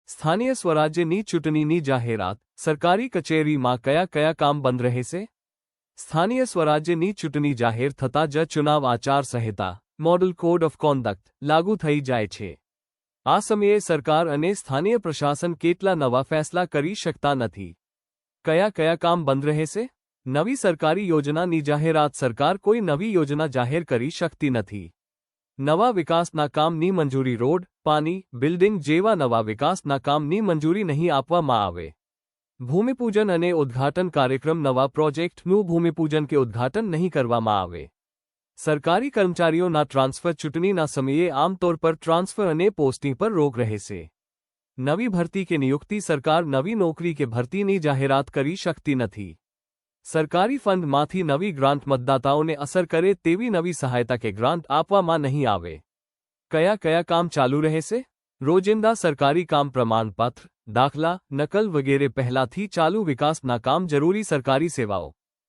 સ્થાનીય સ્વરાજ્યની ચૂંટણીની જાહેરાત. સરકારી કચેરીમાં કયા કયા કામ બંધ રહેશે? સ્થાનીય સ્વરાજ્યની ચૂંટણી જાહેર થતાં જ ચુનાવ આચાર સંહિતા મોડલ કોડ ઓફ કોન્ડક્ટ લાગુ થઈ જાય છે. આ સમયે સરકાર અને સ્થાનીય પ્રશાસન કેટલા નવા ફેસલા કરી શકતા નથી. કયા કયા કામ બંધ રહેશે? નવી સરકારી યોજનાની જાહેરાત. સરકાર કોઈ નવી યોજના જાહેર કરી શકતી નથી. નવા વિકાસના કામની મંજૂરી. રોડ, પાણી, બિલ્ડિંગ જેવા નવા વિકાસના કામની મંજૂરી નહીં આપવામાં આવે. ભૂમિપૂજન અને ઉદ્ઘાટન કાર્યક્રમ. નવા પ્રોજેક્ટનું ભૂમિપૂજન કે ઉદ્ઘાટન નહીં કરવામાં આવે. સરકારી કર્મચારીઓના ટ્રાન્સફર. ચૂંટણીના સમયે આમતોર પર ટ્રાન્સફર અને પોસ્ટિંગ પર રોક રહેશે. નવી ભરતી કે નિયુક્તિ. સરકાર નવી નોકરી કે ભરતીની જાહેરાત કરી શકતી નથી. સરકારી ફંડમાંથી નવી ગ્રાન્ટ મતદાતાઓને અસર કરે તેવી નવી સહાયતા કે ગ્રાન્ટ આપવામાં નહીં આવે. કયા કયા કામ ચાલુ રહેશે? રોજિંદા સરકારી કામ. પ્રમાણપત્ર, દાખલા, નકલ વગેરે પહેલાથી ચાલુ વિકાસના કામ. જરૂરી સરકારી સેવાઓ.